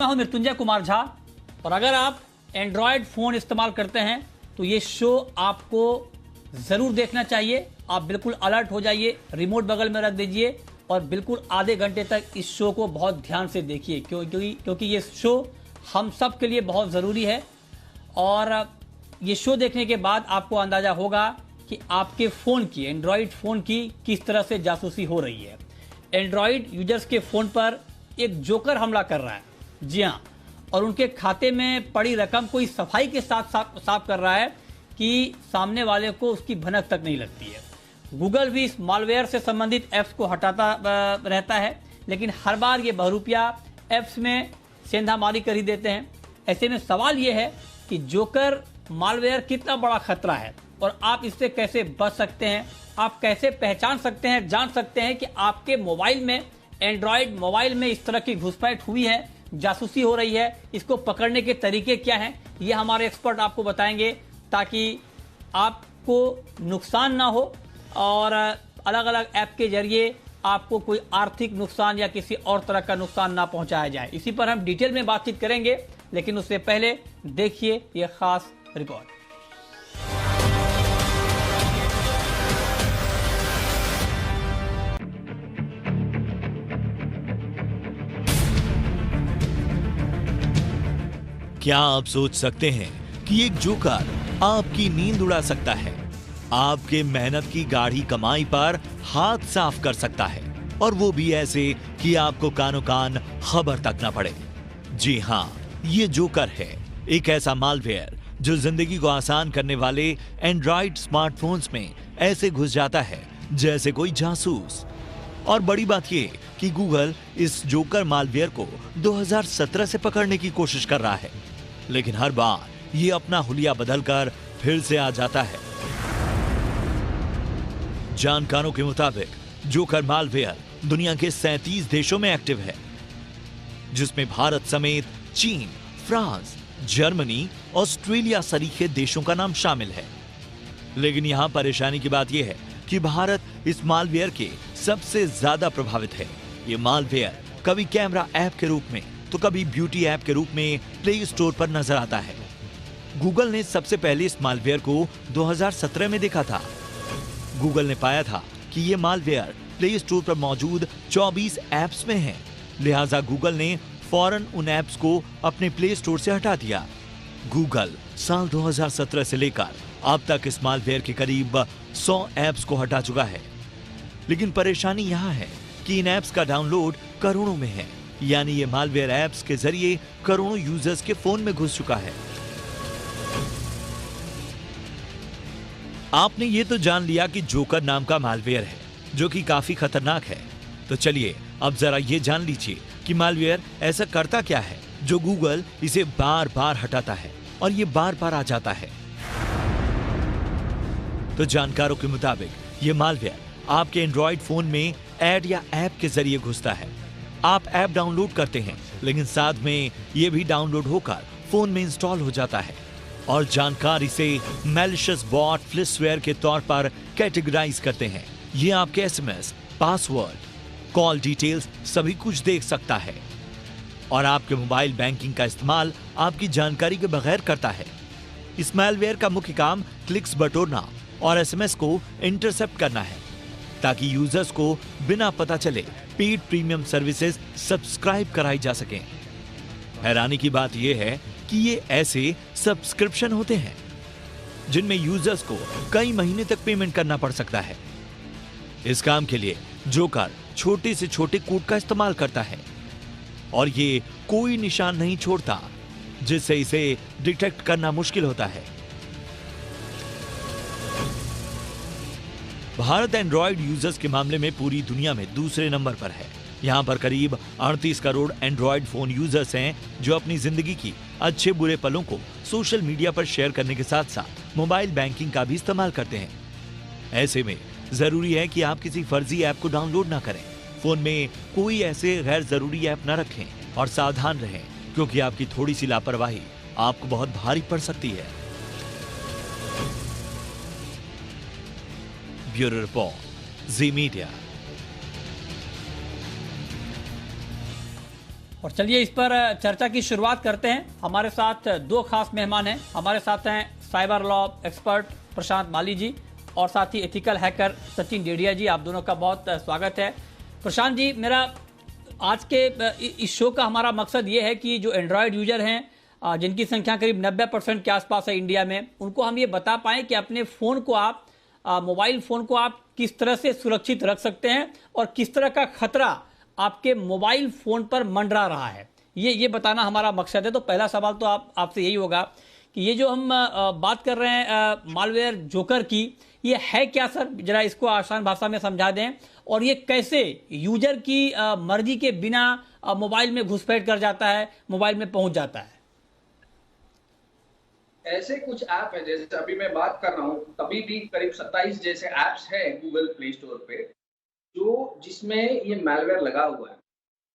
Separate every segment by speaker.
Speaker 1: मैं हूं मृत्युंजय कुमार झा और अगर आप एंड्रॉयड फोन इस्तेमाल करते हैं तो ये शो आपको जरूर देखना चाहिए। आप बिल्कुल अलर्ट हो जाइए, रिमोट बगल में रख दीजिए और बिल्कुल आधे घंटे तक इस शो को बहुत ध्यान से देखिए क्योंकि ये शो हम सब के लिए बहुत ज़रूरी है। और ये शो देखने के बाद आपको अंदाज़ा होगा कि आपके फ़ोन की, एंड्रॉयड फ़ोन की किस तरह से जासूसी हो रही है। एंड्रॉयड यूजर्स के फ़ोन पर एक जोकर हमला कर रहा है, जी हाँ, और उनके खाते में पड़ी रकम कोई सफाई के साथ साफ कर रहा है कि सामने वाले को उसकी भनक तक नहीं लगती है। गूगल भी इस मालवेयर से संबंधित ऐप्स को हटाता रहता है, लेकिन हर बार ये बहरूपिया ऐप्स में सेंधामारी कर ही देते हैं। ऐसे में सवाल ये है कि जोकर मालवेयर कितना बड़ा खतरा है और आप इससे कैसे बच सकते हैं। आप कैसे पहचान सकते हैं, जान सकते हैं कि आपके मोबाइल में, एंड्रॉयड मोबाइल में इस तरह की घुसपैठ हुई है, जासूसी हो रही है। इसको पकड़ने के तरीके क्या हैं, ये हमारे एक्सपर्ट आपको बताएंगे ताकि आपको नुकसान ना हो और अलग अलग ऐप के जरिए आपको कोई आर्थिक नुकसान या किसी और तरह का नुकसान ना पहुंचाया जाए। इसी पर हम डिटेल में बातचीत करेंगे, लेकिन उससे पहले देखिए यह खास रिपोर्ट।
Speaker 2: क्या आप सोच सकते हैं कि एक जोकर आपकी नींद उड़ा सकता है, आपके मेहनत की गाढ़ी कमाई पर हाथ साफ कर सकता है, और वो भी ऐसे कि आपको कानो कान खबर तक ना पड़े। जी हाँ, ये जोकर है, एक ऐसा मालवेयर जो जिंदगी को आसान करने वाले एंड्रॉयड स्मार्टफोन्स में ऐसे घुस जाता है जैसे कोई जासूस। और बड़ी बात ये कि गूगल इस जोकर मालवेयर को 2017 से पकड़ने की कोशिश कर रहा है, लेकिन हर बार ये अपना हुलिया बदलकर फिर से आ जाता है। जानकारों के मुताबिक जोकर मालवेयर दुनिया के 37 देशों में एक्टिव है, जिसमें भारत समेत चीन, फ्रांस, जर्मनी, ऑस्ट्रेलिया सरीखे देशों का नाम शामिल है। लेकिन यहां परेशानी की बात यह है कि भारत इस मालवेयर के सबसे ज्यादा प्रभावित है। ये मालवेयर कभी कैमरा ऐप के रूप में तो कभी ब्यूटी ऐप के रूप में प्ले स्टोर पर नजर आता है। गूगल ने सबसे पहले इस मालवेयर को 2017 में देखा था। गूगल ने पाया था कि ये मालवेयर प्ले स्टोर पर मौजूद 24 ऐप्स में है, लिहाजा गूगल ने फौरन उन ऐप्स को अपने प्ले स्टोर से हटा दिया। गूगल साल 2017 से लेकर अब तक इस मालवेयर के करीब 100 ऐप्स को हटा चुका है। लेकिन परेशानी यहां है कि इन ऐप्स का डाउनलोड करोड़ों में है, यानी ये मालवेयर ऐप्स के जरिए करोड़ों यूजर्स के फोन में घुस चुका है। आपने ये तो जान लिया कि जोकर नाम का मालवेयर है, जो कि काफी खतरनाक है। तो चलिए अब जरा ये जान लीजिए कि मालवेयर ऐसा करता क्या है जो गूगल इसे बार बार हटाता है और ये बार बार आ जाता है। तो जानकारों के मुताबिक ये मालवेयर आपके एंड्रॉयड फोन में ऐड या ऐप के जरिए घुसता है। आप ऐप डाउनलोड करते हैं, लेकिन साथ में ये भी डाउनलोड होकर फोन में इंस्टॉल हो जाता है और जानकार इसे मैलिशियस बॉट फ्लिसवेयर के तौर पर कैटेगराइज करते हैं। ये आपके एसएमएस, पासवर्ड, कॉल डिटेल्स सभी कुछ देख सकता है और आपके मोबाइल बैंकिंग का इस्तेमाल आपकी जानकारी के बगैर करता है। इस मैलवेयर का मुख्य काम क्लिक्स बटोरना और एसएमएस को इंटरसेप्ट करना है, ताकि यूजर्स को बिना पता चले पेड प्रीमियम सर्विसेज सब्सक्राइब कराई जा सके। हैरानी की बात यह है कि ये ऐसे सब्सक्रिप्शन होते हैं जिनमें यूजर्स को कई महीने तक पेमेंट करना पड़ सकता है। इस काम के लिए जोकर छोटे से छोटे कोड का इस्तेमाल करता है और ये कोई निशान नहीं छोड़ता, जिससे इसे डिटेक्ट करना मुश्किल होता है। भारत एंड्रॉयड यूजर्स के मामले में पूरी दुनिया में दूसरे नंबर पर है। यहाँ पर करीब 38 करोड़ एंड्रॉयड फोन यूजर्स हैं जो अपनी जिंदगी की अच्छे बुरे पलों को सोशल मीडिया पर शेयर करने के साथ साथ मोबाइल बैंकिंग का भी इस्तेमाल करते हैं। ऐसे में जरूरी है कि आप किसी फर्जी ऐप को डाउनलोड ना करें, फोन में कोई ऐसे गैर जरूरी ऐप ना रखें और सावधान रहें, क्योंकि आपकी थोड़ी सी लापरवाही आपको बहुत भारी पड़ सकती है। ब्यूरो रिपोर्ट, जी मीडिया।
Speaker 1: और चलिए इस पर चर्चा की शुरुआत करते हैं। हमारे साथ दो खास मेहमान हैं। हमारे साथ हैं साइबर लॉ एक्सपर्ट प्रशांत माली जी और साथ ही एथिकल हैकर सचिन डेढ़िया जी। आप दोनों का बहुत स्वागत है। प्रशांत जी, मेरा आज के इस शो का हमारा मकसद ये है कि जो एंड्रॉयड यूजर हैं जिनकी संख्या करीब 90% के आसपास है इंडिया में, उनको हम ये बता पाएं कि अपने फ़ोन को आप मोबाइल फ़ोन को आप किस तरह से सुरक्षित रख सकते हैं और किस तरह का खतरा आपके मोबाइल फ़ोन पर मंडरा रहा है, ये बताना हमारा मकसद है। तो पहला सवाल तो आपसे यही होगा कि ये जो हम बात कर रहे हैं मालवेयर जोकर की, ये है क्या सर? जरा इसको आसान भाषा में समझा दें। और ये कैसे यूजर की मर्जी के बिना मोबाइल में घुसपैठ कर जाता है, मोबाइल में पहुंच जाता है?
Speaker 3: ऐसे कुछ ऐप है, जैसे अभी मैं बात कर रहा हूँ, तभी भी करीब 27 जैसे ऐप्स हैं गूगल प्ले स्टोर पे जो जिसमें ये मैलवेयर लगा हुआ है।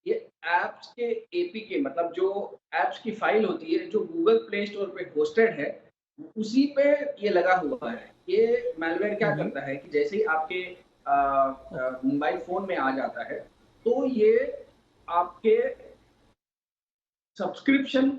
Speaker 3: ये ऐप्स के एपीके मतलब जो ऐप्स की फाइल होती है जो गूगल प्ले स्टोर पे होस्टेड है, उसी पे ये लगा हुआ है। ये मैलवेयर क्या करता है कि जैसे ही आपके मोबाइल फोन में आ जाता है तो ये आपके सब्सक्रिप्शन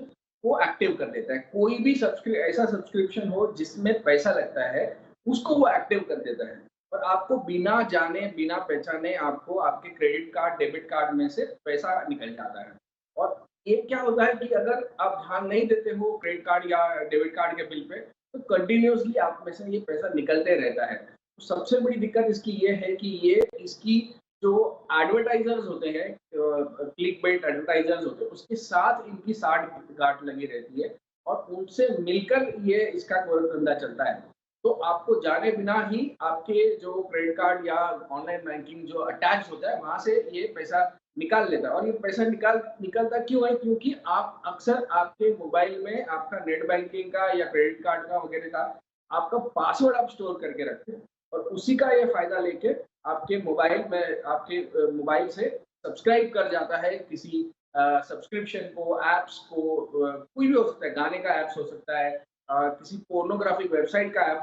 Speaker 3: को एक्टिव कर देता है। कोई भी ऐसा सब्सक्रिप्शन हो जिसमें पैसा लगता है, उसको वो एक्टिव कर देता है और आपको बिना जाने बिना पहचाने आपको आपके क्रेडिट कार्ड डेबिट कार्ड में से पैसा निकल जाता है। और ये क्या होता है कि अगर आप ध्यान नहीं देते हो क्रेडिट कार्ड या डेबिट कार्ड के बिल पे, तो कंटिन्यूअसली आप में से ये पैसा निकलते रहता है। तो सबसे बड़ी दिक्कत इसकी ये है कि ये इसकी जो एडवर्टाइजर्स होते हैं, क्लिक बेट एडवर्टाइजर्स होते हैं, उसके साथ इनकी साठ गांठ लगी रहती है और उनसे मिलकर ये इसका धंधा चलता है। तो आपको जाने बिना ही आपके जो क्रेडिट कार्ड या ऑनलाइन बैंकिंग जो अटैच होता है, वहां से ये पैसा निकाल लेता है। और ये पैसा निकलता क्यों है? क्योंकि आप अक्सर आपके मोबाइल में आपका नेट बैंकिंग का या क्रेडिट कार्ड का वगैरह का आपका पासवर्ड आप स्टोर करके रखते हैं और उसी का ये फायदा लेके आपके मोबाइल से सब्सक्राइब कर जाता है किसी सब्सक्रिप्शन को, ऐप्स को, कोई भी हो सकता है, गाने का ऐप्स हो सकता है, किसी पोर्नोग्राफिक वेबसाइट का ऐप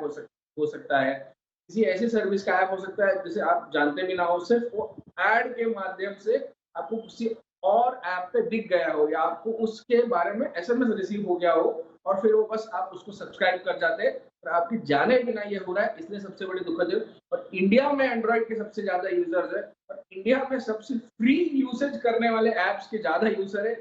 Speaker 3: हो सकता है, किसी ऐसी सर्विस का ऐप हो सकता है जिसे आप जानते भी ना हो, सिर्फ वो ऐड के माध्यम से आपको किसी और ऐप पे दिख गया हो या आपको उसके बारे में एसएमएस रिसीव हो गया हो और फिर वो बस आप उसको सब्सक्राइब कर जाते हैं और आपकी जाने बिना ये हो रहा है। इसलिए सबसे बड़ी दुखद है। और इंडिया में एंड्रॉइड के सबसे ज्यादा यूजर्स है और इंडिया में सबसे फ्री यूसेज करने वाले ऐप्स के ज्यादा यूजर है,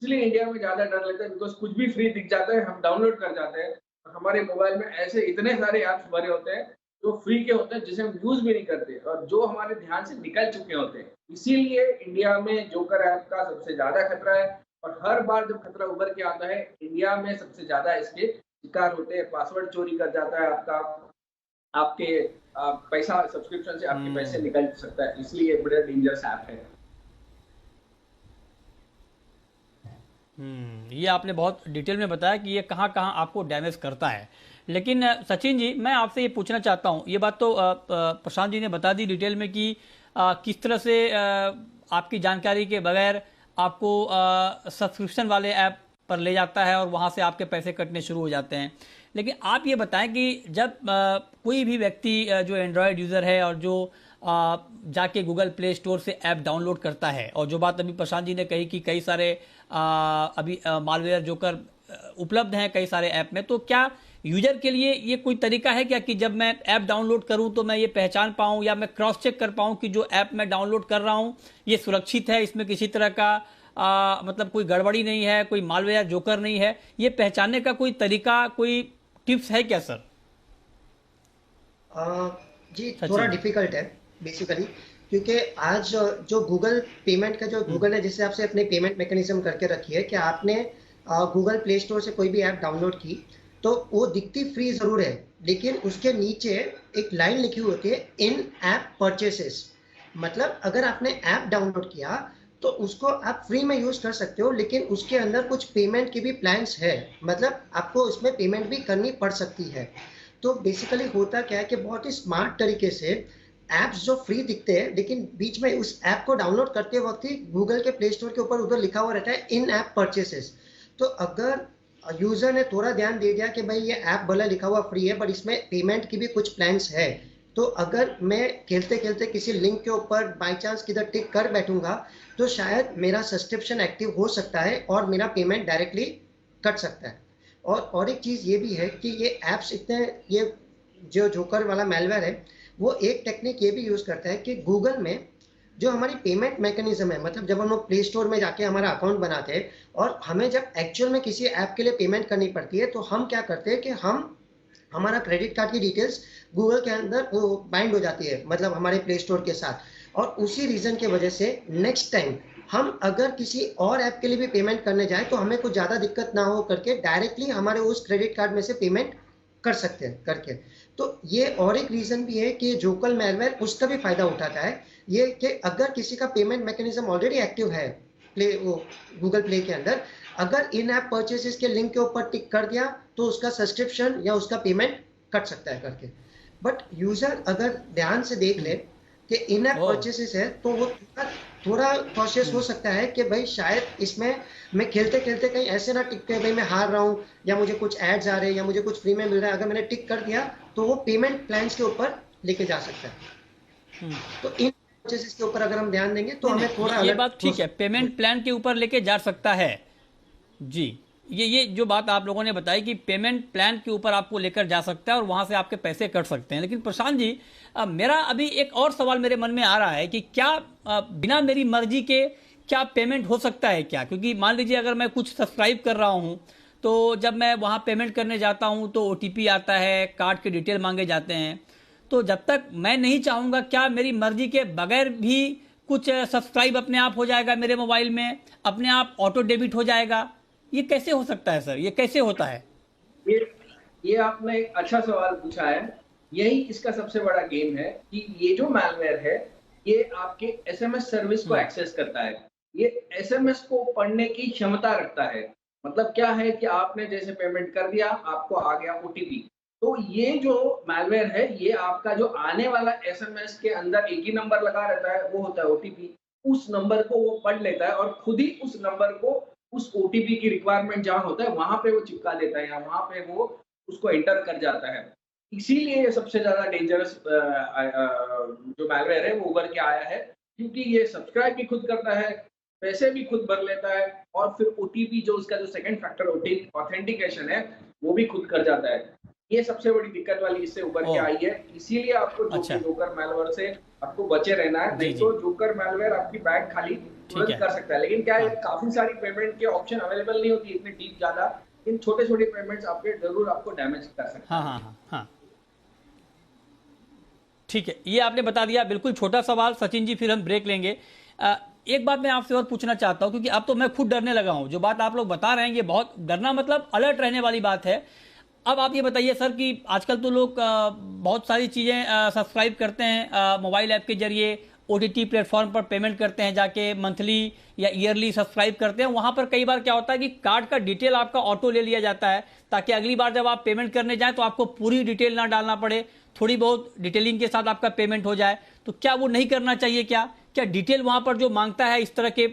Speaker 3: इसलिए इंडिया में ज्यादा डर लगता है। बिकॉज कुछ भी फ्री दिख जाता है, हम डाउनलोड कर जाते हैं और हमारे मोबाइल में ऐसे इतने सारे ऐप्स भरे होते हैं जो फ्री के होते हैं जिसे हम यूज भी नहीं करते और जो हमारे ध्यान से निकल चुके होते हैं। इसीलिए इंडिया में जोकर ऐप का सबसे ज्यादा खतरा है और हर बार जब खतरा उभर के आता है, इंडिया में सबसे ज्यादा इसके शिकार होते हैं। पासवर्ड चोरी कर जाता है आपका, आपके पैसा सब्सक्रिप्शन से आपके पैसे निकल सकता है, इसलिए बड़ा डेंजरस ऐप है।
Speaker 1: ये आपने बहुत डिटेल में बताया कि ये कहाँ कहाँ आपको डैमेज करता है। लेकिन सचिन जी, मैं आपसे ये पूछना चाहता हूँ, ये बात तो प्रशांत जी ने बता दी डिटेल में कि किस तरह से आपकी जानकारी के बगैर आपको सब्सक्रिप्शन वाले ऐप पर ले जाता है और वहाँ से आपके पैसे कटने शुरू हो जाते हैं। लेकिन आप ये बताएं कि जब कोई भी व्यक्ति जो एंड्रॉयड यूज़र है और जो जाके गूगल प्ले स्टोर से ऐप डाउनलोड करता है, और जो बात अभी प्रशांत जी ने कही कि कई सारे अभी मालवेयर जोकर उपलब्ध हैं कई सारे ऐप में, तो क्या यूजर के लिए ये कोई तरीका है क्या कि जब मैं ऐप डाउनलोड करूं तो मैं ये पहचान पाऊं या मैं क्रॉस चेक कर पाऊं कि जो ऐप मैं डाउनलोड कर रहा हूं ये सुरक्षित है, इसमें किसी तरह का मतलब कोई गड़बड़ी नहीं है, कोई मालवेयर जोकर नहीं है? ये पहचानने का कोई तरीका, कोई टिप्स है क्या सर?
Speaker 4: जी थोड़ा डिफिकल्ट है बेसिकली, क्योंकि आज जो गूगल पेमेंट का जो गूगल ने जिससे आपसे अपने पेमेंट मैकेनिज्म करके रखी है कि आपने गूगल प्ले स्टोर से कोई भी ऐप डाउनलोड की तो वो दिखती फ्री जरूर है, लेकिन उसके नीचे एक लाइन लिखी हुई होती है इन ऐप परचेसेस। मतलब अगर आपने ऐप डाउनलोड किया तो उसको आप फ्री में यूज कर सकते हो, लेकिन उसके अंदर कुछ पेमेंट के भी प्लान्स है, मतलब आपको उसमें पेमेंट भी करनी पड़ सकती है। तो बेसिकली होता क्या है कि बहुत ही स्मार्ट तरीके से ऐप्स जो फ्री दिखते हैं लेकिन बीच में उस ऐप को डाउनलोड करते वक्त ही गूगल के प्ले स्टोर के ऊपर उधर लिखा हुआ रहता है इन ऐप परचेसेस। तो अगर यूजर ने थोड़ा ध्यान दे दिया कि भाई ये ऐप भले लिखा हुआ फ्री है बट इसमें पेमेंट की भी कुछ प्लान्स है, तो अगर मैं खेलते खेलते किसी लिंक के ऊपर बाय चांस किधर टिक कर बैठूंगा तो शायद मेरा सब्सक्रिप्शन एक्टिव हो सकता है और मेरा पेमेंट डायरेक्टली कट सकता है। और एक चीज़ ये भी है कि ये ऐप्स इतने, ये जो जोकर वाला मेलवेयर है वो एक टेक्निक ये भी यूज़ करता है कि गूगल में जो हमारी पेमेंट मैकेनिज्म है, मतलब जब हम लोग प्ले स्टोर में जाके हमारा अकाउंट बनाते हैं और हमें जब एक्चुअल में किसी ऐप के लिए पेमेंट करनी पड़ती है तो हम क्या करते हैं कि हम हमारा क्रेडिट कार्ड की डिटेल्स गूगल के अंदर वो बाइंड हो जाती है, मतलब हमारे प्ले स्टोर के साथ। और उसी रीज़न की वजह से नेक्स्ट टाइम हम अगर किसी और ऐप के लिए भी पेमेंट करने जाएं तो हमें कुछ ज़्यादा दिक्कत ना हो करके डायरेक्टली हमारे उस क्रेडिट कार्ड में से पेमेंट कर सकते हैं करके। तो ये और एक रीज़न भी है कि जोकर मेलवेयर उसका भी फ़ायदा उठाता है, ये कि अगर किसी का पेमेंट मैकेनिज्म ऑलरेडी एक्टिव है वो गूगल प्ले के अंदर, अगर इन ऐप परचेसेस के लिंक के ऊपर टिक कर दिया तो उसका सब्सक्रिप्शन या उसका पेमेंट कट सकता है करके। बट यूजर अगर ध्यान से देख ले कि इन ऐप परचेसेस है तो वो थोड़ा कॉशियस हो सकता है कि भाई शायद इसमें मैं खेलते खेलते कहीं ऐसे ना टिक के भाई मैं हार रहा हूँ या मुझे कुछ एड्स आ रहे हैं या मुझे कुछ फ्री में मिल रहा है, अगर मैंने टिक कर दिया तो वो पेमेंट प्लान्स के ऊपर लेके जा सकता है। तो इन परचेसेस के ऊपर अगर हम ध्यान देंगे तो हमें थोड़ा
Speaker 1: ये बात ठीक है, पेमेंट प्लान के ऊपर लेके जा सकता है जी। ये जो बात आप लोगों ने बताई कि पेमेंट प्लान के ऊपर आपको लेकर जा सकता है और वहां से आपके पैसे कट सकते हैं। लेकिन प्रशांत जी, मेरा अभी एक और सवाल मेरे मन में आ रहा है कि क्या बिना मेरी मर्जी के क्या पेमेंट हो सकता है क्या? क्योंकि मान लीजिए अगर मैं कुछ सब्सक्राइब कर रहा हूं तो जब मैं वहां पेमेंट करने जाता हूं तो OTP आता है, कार्ड के डिटेल मांगे जाते हैं, तो जब तक मैं नहीं चाहूंगा क्या मेरी मर्जी के बगैर भी कुछ सब्सक्राइब अपने आप हो जाएगा मेरे मोबाइल में, अपने आप ऑटो डेबिट हो जाएगा? ये कैसे हो सकता है सर, ये कैसे होता है?
Speaker 3: ये आपने एक अच्छा सवाल पूछा है। यही इसका सबसे बड़ा गेम है कि ये जो मैलवेयर है ये आपके SMS सर्विस को एक्सेस करता है, ये SMS को पढ़ने की क्षमता रखता है। मतलब क्या है कि आपने जैसे पेमेंट कर दिया, आपको आ गया OTP, तो ये जो मैलवेयर है ये आपका जो आने वाला SMS के अंदर एक ही नंबर लगा रहता है, वो होता है OTP। उस नंबर को वो पढ़ लेता है और खुद ही उस नंबर को उस OTP की रिक्वायरमेंट जहाँ होता है वहां पे वो चिपका देता है या वहां पे वो उसको एंटर कर जाता है। इसीलिए ये सबसे ज्यादा डेंजरस जो मैलवेयर है वो उभर के आया है, क्योंकि ये सब्सक्राइब भी खुद करता है, पैसे भी खुद भर लेता है और फिर OTP जो उसका जो सेकंड फैक्टर ऑथेंटिकेशन है वो भी खुद कर जाता है। ये सबसे बड़ी दिक्कत वाली इससे उभर के आई है। इसीलिए आपको जोकर मैलवेयर से आपको बचे रहना है, नहीं तो जोकर मैलवेयर आपकी बैंक खाली तुरंत कर सकता है। लेकिन क्या है, काफी सारी पेमेंट के ऑप्शन अवेलेबल नहीं होती इतनी डीप ज्यादा, इन छोटे छोटे पेमेंट्स आपके जरूर आपको डैमेज कर सकते हैं।
Speaker 1: हाँ, ठीक है, ये आपने बता दिया। बिल्कुल छोटा सवाल सचिन जी, फिर हम ब्रेक लेंगे। एक बात मैं आपसे और पूछना चाहता हूं, क्योंकि अब तो मैं खुद डरने लगा हूं। जो बात आप लोग बता रहे हैं ये बहुत डरना मतलब अलर्ट रहने वाली बात है। अब आप ये बताइए सर कि आजकल तो लोग बहुत सारी चीज़ें सब्सक्राइब करते हैं मोबाइल ऐप के जरिए, OTT प्लेटफॉर्म पर पेमेंट करते हैं, जाके मंथली या ईयरली सब्सक्राइब करते हैं। वहां पर कई बार क्या होता है कि कार्ड का डिटेल आपका ऑटो ले लिया जाता है, ताकि अगली बार जब आप पेमेंट करने जाएं तो आपको पूरी डिटेल ना डालना पड़े, थोड़ी बहुत डिटेलिंग के साथ आपका पेमेंट हो जाए। तो क्या वो नहीं करना चाहिए? क्या डिटेल वहां पर जो मांगता है इस तरह के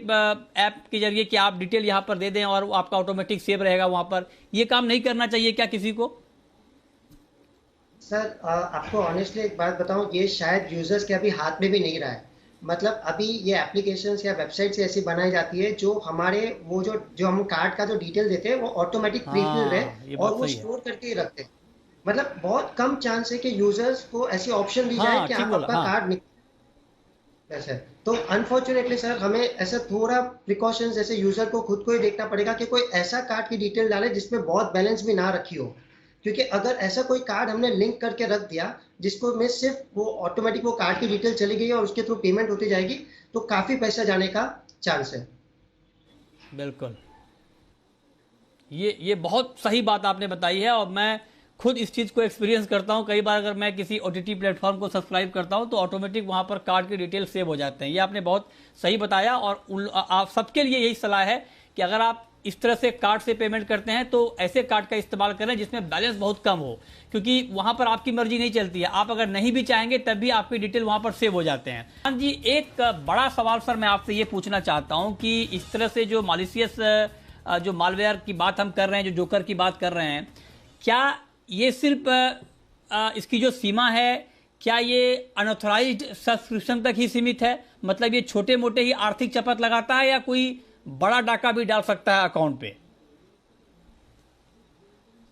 Speaker 1: ऐप के जरिए कि आप डिटेल यहां पर दे दें और आपका ऑटोमेटिक सेव रहेगा वहां पर, ये काम नहीं करना चाहिए क्या किसी को?
Speaker 4: सर आपको ऑनेस्टली एक बात बताऊं, ये शायद यूजर्स के अभी हाथ में भी नहीं रहा है। मतलब अभी ये एप्लीकेशंस या वेबसाइट्स ऐसी बनाई जाती है जो हमारे वो जो हम कार्ड का जो डिटेल देते हैं वो ऑटोमेटिक प्री फिल्ड है और वो स्टोर करके ही रखते हैं। मतलब बहुत कम चांस है कि यूजर्स को ऐसी ऑप्शन दी जाए कि आप आपका कार्ड निकाल ऐसे। तो अनफॉर्चुनेटली सर हमें ऐसा थोड़ा प्रिकॉशंस जैसे यूजर को खुद को ही देखना पड़ेगा कि कोई ऐसा कार्ड की डिटेल डाले जिसमें बहुत बैलेंस भी ना रखी हो, क्योंकि अगर ऐसा कोई कार्ड हमने लिंक करके रख दिया जिसको में सिर्फ वो ऑटोमेटिक वो कार्ड की डिटेल चली गई और उसके थ्रू पेमेंट होती जाएगी तो काफी पैसा जाने का चांस है।
Speaker 1: बिल्कुल, ये बहुत सही बात आपने बताई है और मैं खुद इस चीज़ को एक्सपीरियंस करता हूं। कई बार अगर मैं किसी OTT प्लेटफॉर्म को सब्सक्राइब करता हूं तो ऑटोमेटिक वहां पर कार्ड की डिटेल सेव हो जाते हैं। ये आपने बहुत सही बताया और आप सबके लिए यही सलाह है कि अगर आप इस तरह से कार्ड से पेमेंट करते हैं तो ऐसे कार्ड का इस्तेमाल करें जिसमें बैलेंस बहुत कम हो, क्योंकि वहां पर आपकी मर्जी नहीं चलती है। आप अगर नहीं भी चाहेंगे तब भी आपकी डिटेल वहां पर सेव हो जाते हैं। हाँ जी, एक बड़ा सवाल सर मैं आपसे ये पूछना चाहता हूं कि इस तरह से जो मॉलिशियस जो मालवेयर की बात हम कर रहे हैं, जो जोकर की बात कर रहे हैं, क्या ये सिर्फ इसकी जो सीमा है क्या ये अनऑथराइज्ड सब्सक्रिप्शन तक ही सीमित है? मतलब ये छोटे मोटे ही आर्थिक चपत लगाता है या कोई बड़ा डाका भी डाल सकता है अकाउंट पे?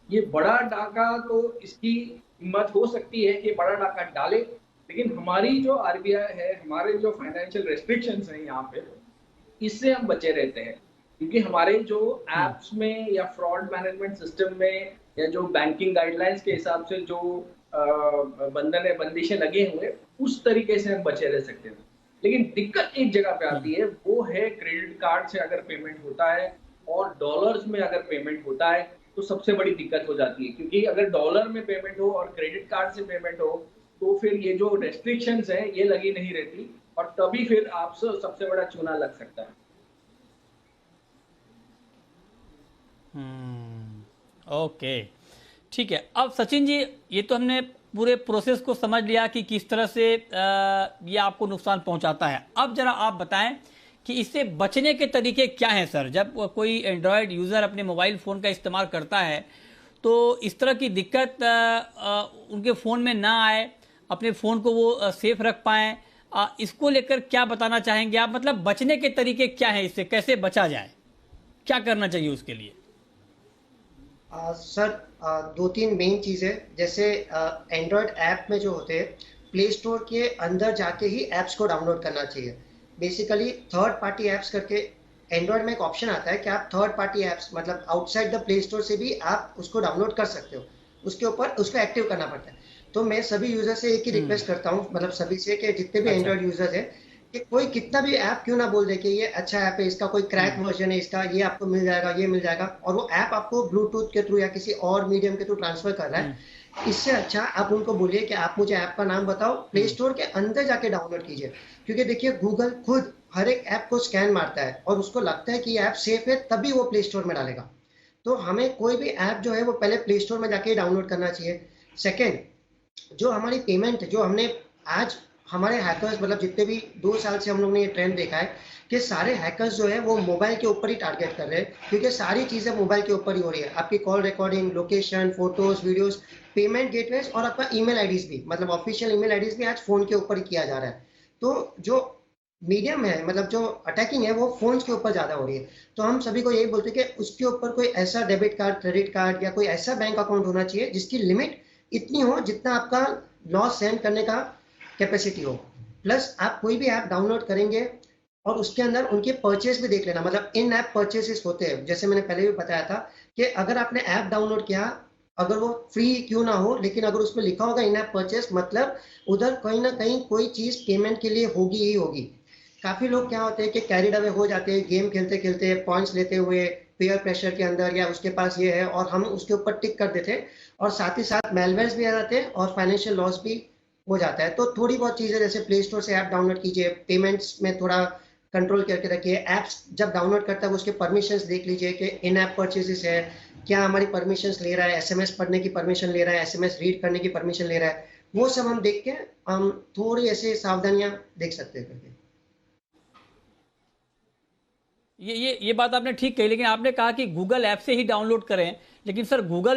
Speaker 3: ये बड़ा डाका तो इसकी हिम्मत हो सकती है कि बड़ा डाका डाले, लेकिन हमारी जो आरबीआई है, हमारे जो फाइनेंशियल रेस्ट्रिक्शंस हैं यहाँ पे, इससे हम बचे रहते हैं, क्योंकि हमारे जो एप्स में या फ्रॉड मैनेजमेंट सिस्टम में या जो बैंकिंग गाइडलाइंस के हिसाब से जो बंदिशें लगे हुए, उस तरीके से हम बचे रह सकते हैं। लेकिन दिक्कत एक जगह पे आती है, वो है क्रेडिट कार्ड से अगर पेमेंट होता है और डॉलर्स में अगर पेमेंट होता है तो सबसे बड़ी दिक्कत हो जाती है, क्योंकि अगर डॉलर में पेमेंट हो और क्रेडिट कार्ड से पेमेंट हो तो फिर ये जो रेस्ट्रिक्शंस हैं ये लगी नहीं रहती, और तभी फिर आपसे सबसे बड़ा चूना लग सकता है।
Speaker 1: ओके, ठीक है। अब सचिन जी, ये तो हमने पूरे प्रोसेस को समझ लिया कि किस तरह से ये आपको नुकसान पहुंचाता है। अब जरा आप बताएं कि इससे बचने के तरीके क्या हैं सर? जब कोई एंड्रॉयड यूज़र अपने मोबाइल फ़ोन का इस्तेमाल करता है तो इस तरह की दिक्कत उनके फ़ोन में ना आए, अपने फ़ोन को वो सेफ रख पाएँ, इसको लेकर क्या बताना चाहेंगे आप? मतलब बचने के तरीके क्या हैं, इससे कैसे बचा जाए, क्या करना चाहिए उसके लिए?
Speaker 4: सर, दो तीन मेन चीज़ें, जैसे एंड्रॉयड ऐप में जो होते हैं, प्ले स्टोर के अंदर जाके ही ऐप्स को डाउनलोड करना चाहिए। बेसिकली थर्ड पार्टी ऐप्स करके एंड्रॉयड में एक ऑप्शन आता है कि आप थर्ड पार्टी ऐप्स, मतलब आउटसाइड द प्ले स्टोर से भी आप उसको डाउनलोड कर सकते हो। उसके ऊपर उसको एक्टिव करना पड़ता है। तो मैं सभी यूजर से एक ही रिक्वेस्ट करता हूँ, मतलब सभी से, कि जितने भी एंड्रॉयड यूजर है, कि कोई कितना भी ऐप क्यों ना बोल दे कि ये अच्छा ऐप है, इसका कोई क्रैक वर्जन है, इसका ये आपको मिल जाएगा, ये मिल जाएगा, और वो ऐप आपको ब्लूटूथ के थ्रू या किसी और मीडियम के थ्रू ट्रांसफर कर रहा है, इससे अच्छा आप उनको बोलिए कि आप मुझे ऐप का नाम बताओ, प्ले स्टोर के अंदर जाके डाउनलोड कीजिए। क्योंकि देखिए, गूगल खुद हर एक ऐप को स्कैन मारता है और उसको लगता है कि ये ऐप सेफ है, तभी वो प्ले स्टोर में डालेगा। तो हमें कोई भी ऐप जो है वो पहले प्ले स्टोर में जाके डाउनलोड करना चाहिए। सेकेंड, जो हमारी पेमेंट, जो हमने आज हमारे हैकर्स, मतलब जितने भी 2 साल से हम लोग ने ये ट्रेंड देखा है कि सारे हैकर्स जो है वो मोबाइल के ऊपर ही टारगेट कर रहे हैं, क्योंकि सारी चीज़ें मोबाइल के ऊपर ही हो रही है। आपकी call recording, location, photos, videos, payment gateways और आपका ईमेल आईडीज भी, मतलब ऑफिशियल ईमेल आईडीज भी आज फोन के ऊपर ही किया जा रहा है। तो जो मीडियम है, मतलब जो अटैकिंग है, वो फोन्स के ऊपर ज़्यादा हो रही है। तो हम सभी को यही बोलते हैं कि उसके ऊपर कोई ऐसा डेबिट कार्ड, क्रेडिट कार्ड या कोई ऐसा बैंक अकाउंट होना चाहिए जिसकी लिमिट इतनी हो जितना आपका लॉस सेंड करने का कैपेसिटी हो। प्लस आप कोई भी ऐप डाउनलोड करेंगे और उसके अंदर उनके परचेस भी देख लेना, मतलब इन ऐप परचेसेस होते हैं, जैसे मैंने पहले भी बताया था कि अगर आपने ऐप डाउनलोड किया, अगर वो फ्री क्यों ना हो, लेकिन अगर उसमें लिखा होगा इन ऐप परचेस, मतलब उधर कहीं ना कहीं कोई चीज़ पेमेंट के लिए होगी ही होगी। काफ़ी लोग क्या होते हैं कि कैरिड अवे हो जाते हैं गेम खेलते खेलते, पॉइंट्स लेते हुए, पेयर प्रेशर के अंदर, या उसके पास ये है और हम उसके ऊपर टिक कर देते हैं, और साथ ही साथ मेलवेयर्स भी आ जाते हैं और फाइनेंशियल लॉस भी हो जाता है। तो थोड़ी बहुत चीज़ें, जैसे प्ले स्टोर से ऐप डाउनलोड कीजिए, पेमेंट्स में थोड़ा कंट्रोल करके रखिए, ऐप्स जब डाउनलोड करता है उसके परमिशंस देख लीजिए कि इन ऐप परचेजेस है, क्या हमारी परमिशंस ले रहा है, एसएमएस पढ़ने की परमिशन ले रहा है, एसएमएस रीड करने की परमिशन ले रहा है, वो सब हम देख के हम थोड़ी ऐसे सावधानियां देख सकते हैं करके।
Speaker 1: ये बात आपने ठीक कही, लेकिन आपने कहा कि गूगल ऐप से ही डाउनलोड करें, लेकिन सर गूगल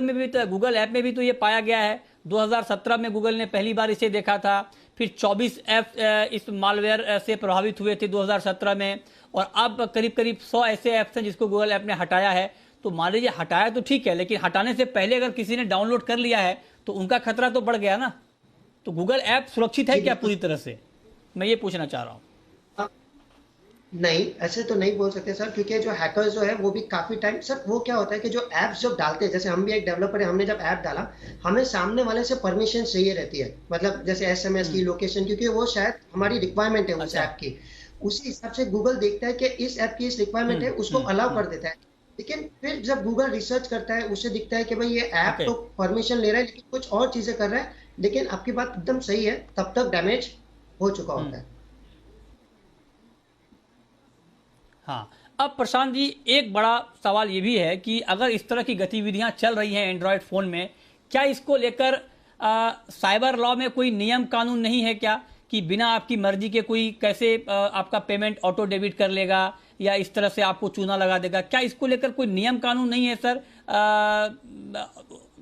Speaker 1: ऐप में भी तो ये पाया गया है, 2017 में गूगल ने पहली बार इसे देखा था, फिर 24 ऐप इस मालवेयर से प्रभावित हुए थे 2017 में, और अब करीब करीब 100 ऐसे ऐप्स हैं जिसको गूगल ऐप ने हटाया है। तो मान लीजिए हटाया तो ठीक है, लेकिन हटाने से पहले अगर किसी ने डाउनलोड कर लिया है तो उनका खतरा तो बढ़ गया ना। तो गूगल ऐप सुरक्षित है क्या पूरी तरह से, मैं ये पूछना चाह रहा हूँ।
Speaker 4: नहीं, ऐसे तो नहीं बोल सकते सर, क्योंकि जो हैकर्स जो है वो भी काफी टाइम, सर वो क्या होता है कि जो ऐप्स जब डालते हैं, जैसे हम भी एक डेवलपर है, हमने जब ऐप डाला, हमें सामने वाले से परमिशन चाहिए रहती है, मतलब जैसे एसएमएस की, लोकेशन, क्योंकि वो शायद हमारी रिक्वायरमेंट है उस ऐप की। उसी हिसाब से गूगल देखता है कि इस ऐप की इस रिक्वायरमेंट है, उसको अलाउ कर देता है। लेकिन फिर जब गूगल रिसर्च करता है, उसे दिखता है कि भाई ये ऐप तो परमिशन ले रहा है लेकिन कुछ और चीजें कर रहा है, लेकिन आपकी बात एकदम सही है, तब तक डैमेज हो चुका होता है।
Speaker 1: हाँ, अब प्रशांत जी, एक बड़ा सवाल ये भी है कि अगर इस तरह की गतिविधियां चल रही हैं एंड्रॉयड फ़ोन में, क्या इसको लेकर साइबर लॉ में कोई नियम कानून नहीं है क्या, कि बिना आपकी मर्जी के कोई कैसे आपका पेमेंट ऑटो डेबिट कर लेगा या इस तरह से आपको चूना लगा देगा? क्या इसको लेकर कोई नियम कानून नहीं है सर?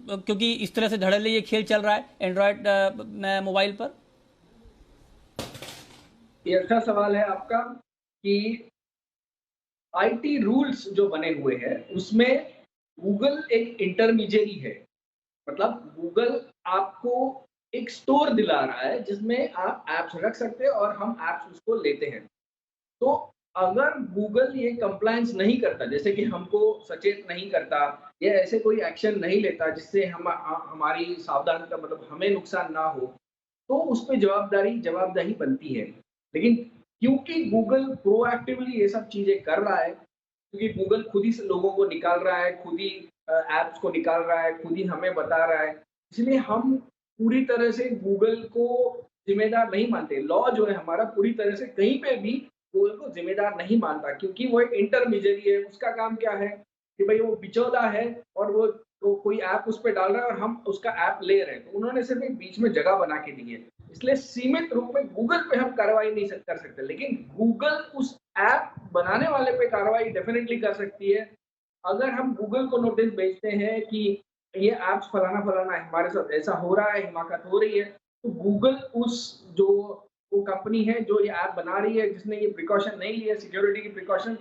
Speaker 1: क्योंकि इस तरह से धड़ल्ले ये खेल चल रहा है एंड्रॉयड मोबाइल पर।
Speaker 3: ये अच्छा सवाल है आपका कि आईटी रूल्स जो बने हुए हैं उसमें गूगल एक इंटरमीडियरी है। मतलब गूगल आपको एक स्टोर दिला रहा है जिसमें आप ऐप्स रख सकते हैं और हम ऐप्स उसको लेते हैं। तो अगर गूगल ये कंप्लायंस नहीं करता, जैसे कि हमको सचेत नहीं करता या ऐसे कोई एक्शन नहीं लेता जिससे हमारी सावधानता मतलब हमें नुकसान ना हो, तो उस पे जवाबदेही बनती है। लेकिन क्योंकि गूगल प्रोएक्टिवली ये सब चीज़ें कर रहा है, क्योंकि गूगल खुद ही से लोगों को निकाल रहा है, खुद ही ऐप्स को निकाल रहा है, खुद ही हमें बता रहा है, इसलिए हम पूरी तरह से गूगल को ज़िम्मेदार नहीं मानते। लॉ जो है हमारा पूरी तरह से कहीं पे भी गूगल को ज़िम्मेदार नहीं मानता, क्योंकि वो एक इंटरमीडियरी है। उसका काम क्या है कि भई वो बिचौला है और वो कोई ऐप उस पे डाल रहा है और हम उसका ऐप ले रहे हैं। तो उन्होंने सिर्फ़ एक बीच में जगह बना के दी है। इसलिए सीमित रूप में गूगल पे हम कार्रवाई नहीं कर सकते, लेकिन गूगल उस ऐप बनाने वाले पे कार्रवाई डेफ़िनिटली कर सकती है। अगर हम गूगल को नोटिस भेजते हैं कि ये ऐप्स फलाना-फलाना है, हमारे साथ ऐसा हो रहा है, हिमाकत हो रही है, तो गूगल उस जो वो कंपनी है जो ये ऐप बना रही है, जिसने ये प्रिकॉशन नहीं लिया, सिक्योरिटी की प्रिकॉशन,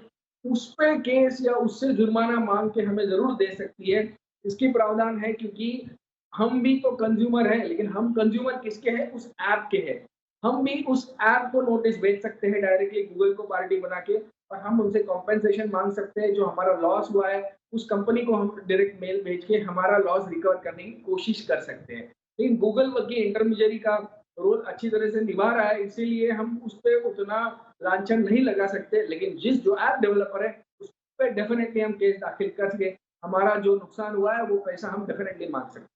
Speaker 3: उस पे केस या उससे जुर्माना माँग के हमें ज़रूर दे सकती है। इसकी प्रावधान है, क्योंकि हम भी तो कंज़्यूमर हैं, लेकिन हम कंज़्यूमर किसके हैं? उस ऐप के हैं। हम भी उस ऐप को नोटिस भेज सकते हैं डायरेक्टली गूगल को पार्टी बना के, और हम उनसे कॉम्पेंसेशन माँग सकते हैं। जो हमारा लॉस हुआ है, उस कंपनी को हम डायरेक्ट मेल भेज के हमारा लॉस रिकवर करने की कोशिश कर सकते हैं। लेकिन गूगल की इंटरमीडियरी का रोल अच्छी तरह से निभा रहा है, इसीलिए हम उस पे उतना लांछन नहीं लगा सकते। लेकिन जो ऐप डेवलपर है, उस पे डेफ़िनिटली हम केस दाखिल करके हमारा जो नुकसान हुआ है, वो पैसा हम डेफ़िनिटली माँग सकते हैं।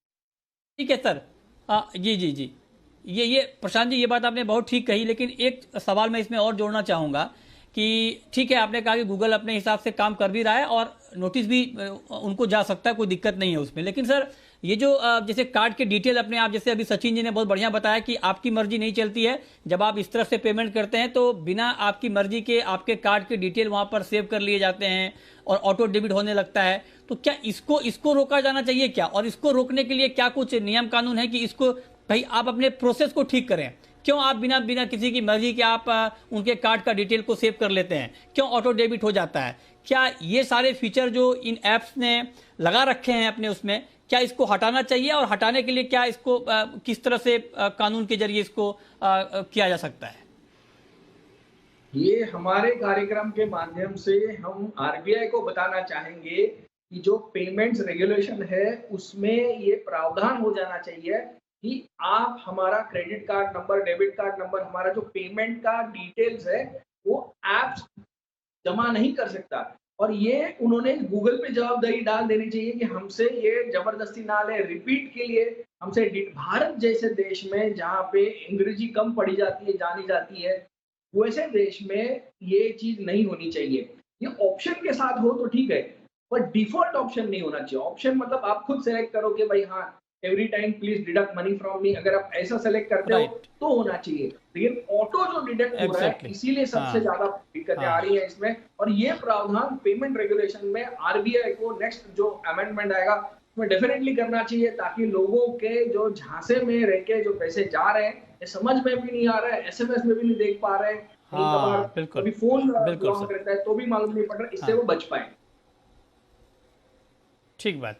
Speaker 1: ठीक है सर। जी जी जी, ये प्रशांत जी, ये बात आपने बहुत ठीक कही, लेकिन एक सवाल मैं इसमें और जोड़ना चाहूँगा कि ठीक है, आपने कहा कि गूगल अपने हिसाब से काम कर भी रहा है और नोटिस भी उनको जा सकता है, कोई दिक्कत नहीं है उसमें। लेकिन सर, ये जो जैसे कार्ड के डिटेल अपने आप, जैसे अभी सचिन जी ने बहुत बढ़िया बताया कि आपकी मर्जी नहीं चलती है, जब आप इस तरह से पेमेंट करते हैं तो बिना आपकी मर्जी के आपके कार्ड के डिटेल वहाँ पर सेव कर लिए जाते हैं और ऑटो डेबिट होने लगता है। तो क्या इसको रोका जाना चाहिए क्या? और इसको रोकने के लिए क्या कुछ नियम कानून है कि इसको भाई आप अपने प्रोसेस को ठीक करें? क्यों आप बिना किसी की मर्जी के आप उनके कार्ड का डिटेल को सेव कर लेते हैं? क्यों ऑटो डेबिट हो जाता है? क्या ये सारे फीचर जो इन ऐप्स ने लगा रखे हैं अपने उसमें, क्या इसको हटाना चाहिए? और हटाने के लिए क्या इसको किस तरह से कानून के जरिए इसको किया जा सकता है?
Speaker 3: ये हमारे कार्यक्रम के माध्यम से हम आरबीआई को बताना चाहेंगे कि जो पेमेंट्स रेगुलेशन है उसमें ये प्रावधान हो जाना चाहिए कि आप हमारा credit card number, debit card number, हमारा जो पेमेंट का डिटेल्स है वो ऐप्स जमा नहीं कर सकता। और ये उन्होंने गूगल पे जवाबदारी डाल देनी चाहिए कि हमसे ये जबरदस्ती ना ले। रिपीट के लिए हमसे भारत जैसे देश में जहाँ पे अंग्रेजी कम पढ़ी जाती है, जानी जाती है, वैसे देश में ये चीज नहीं होनी चाहिए। ये ऑप्शन के साथ हो तो ठीक है, पर डिफॉल्ट ऑप्शन नहीं होना चाहिए। ऑप्शन मतलब आप खुद सेलेक्ट करो कि भाई हाँ, every time please deduct money from me, अगर आप ऐसा सेलेक्ट करते हो तो होना चाहिए। लेकिन ऑटो जो डिडक्ट हो रहा है, इसीलिए सबसे ज्यादा दिक्कतें आ रही है इसमें। और ये प्रावधान पेमेंट रेगुलेशन में आरबीआई को नेक्स्ट जो अमेंडमेंट आएगा उसमें डेफिनेटली करना चाहिए, ताकि लोगों के जो झांसे में रह के जो पैसे जा रहे हैं, ये समझ में भी नहीं आ रहा है, एसएमएस में भी नहीं देख पा रहे हैं, कभी फोन लॉक रहता है तो भी मालूम नहीं पड़ रहा, इससे वो बच पाए।
Speaker 1: ठीक बात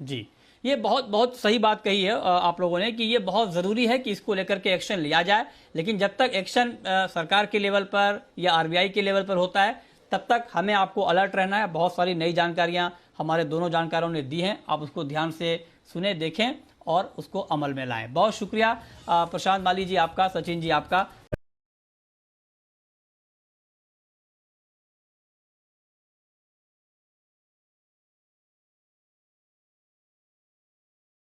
Speaker 1: जी, ये बहुत सही बात कही है आप लोगों ने कि ये बहुत ज़रूरी है कि इसको लेकर के एक्शन लिया जाए। लेकिन जब तक एक्शन सरकार के लेवल पर या आरबीआई के लेवल पर होता है, तब तक हमें आपको अलर्ट रहना है। बहुत सारी नई जानकारियां हमारे दोनों जानकारों ने दी हैं, आप उसको ध्यान से सुने, देखें और उसको अमल में लाएं। बहुत शुक्रिया प्रशांत माली जी आपका, सचिन जी आपका।